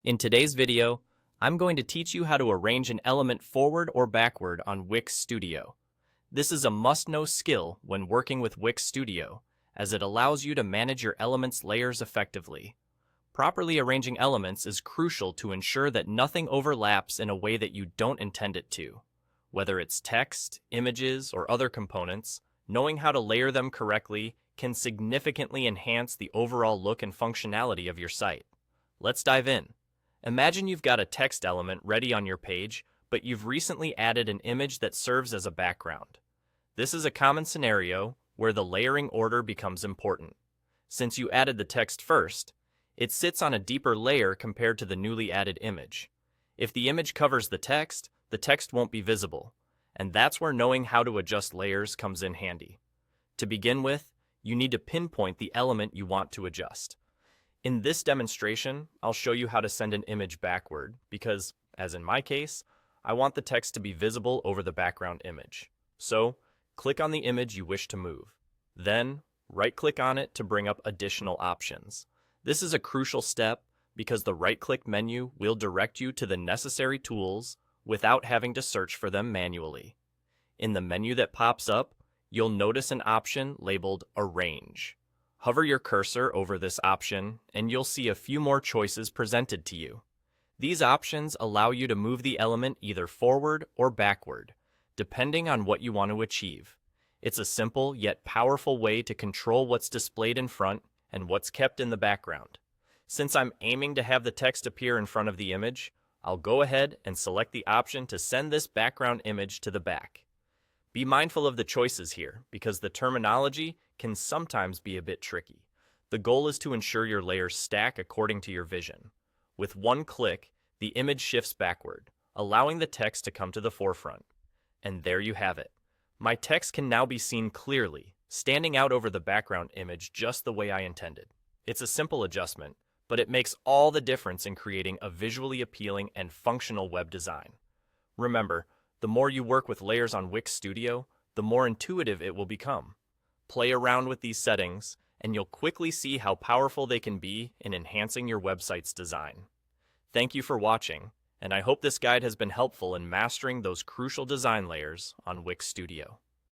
In today's video, I'm going to teach you how to arrange an element forward or backward on Wix Studio. This is a must-know skill when working with Wix Studio, as it allows you to manage your elements' layers effectively. Properly arranging elements is crucial to ensure that nothing overlaps in a way that you don't intend it to. Whether it's text, images, or other components, knowing how to layer them correctly can significantly enhance the overall look and functionality of your site. Let's dive in. Imagine you've got a text element ready on your page, but you've recently added an image that serves as a background. This is a common scenario where the layering order becomes important. Since you added the text first, it sits on a deeper layer compared to the newly added image. If the image covers the text won't be visible, and that's where knowing how to adjust layers comes in handy. To begin with, you need to pinpoint the element you want to adjust. In this demonstration, I'll show you how to send an image backward because, as in my case, I want the text to be visible over the background image. So, click on the image you wish to move. Then, right-click on it to bring up additional options. This is a crucial step because the right-click menu will direct you to the necessary tools without having to search for them manually. In the menu that pops up, you'll notice an option labeled Arrange. Hover your cursor over this option, and you'll see a few more choices presented to you. These options allow you to move the element either forward or backward, depending on what you want to achieve. It's a simple yet powerful way to control what's displayed in front and what's kept in the background. Since I'm aiming to have the text appear in front of the image, I'll go ahead and select the option to send this background image to the back. Be mindful of the choices here, because the terminology can sometimes be a bit tricky. The goal is to ensure your layers stack according to your vision. With one click, the image shifts backward, allowing the text to come to the forefront. And there you have it. My text can now be seen clearly, standing out over the background image just the way I intended. It's a simple adjustment, but it makes all the difference in creating a visually appealing and functional web design. Remember, the more you work with layers on Wix Studio, the more intuitive it will become. Play around with these settings, and you'll quickly see how powerful they can be in enhancing your website's design. Thank you for watching, and I hope this guide has been helpful in mastering those crucial design layers on Wix Studio.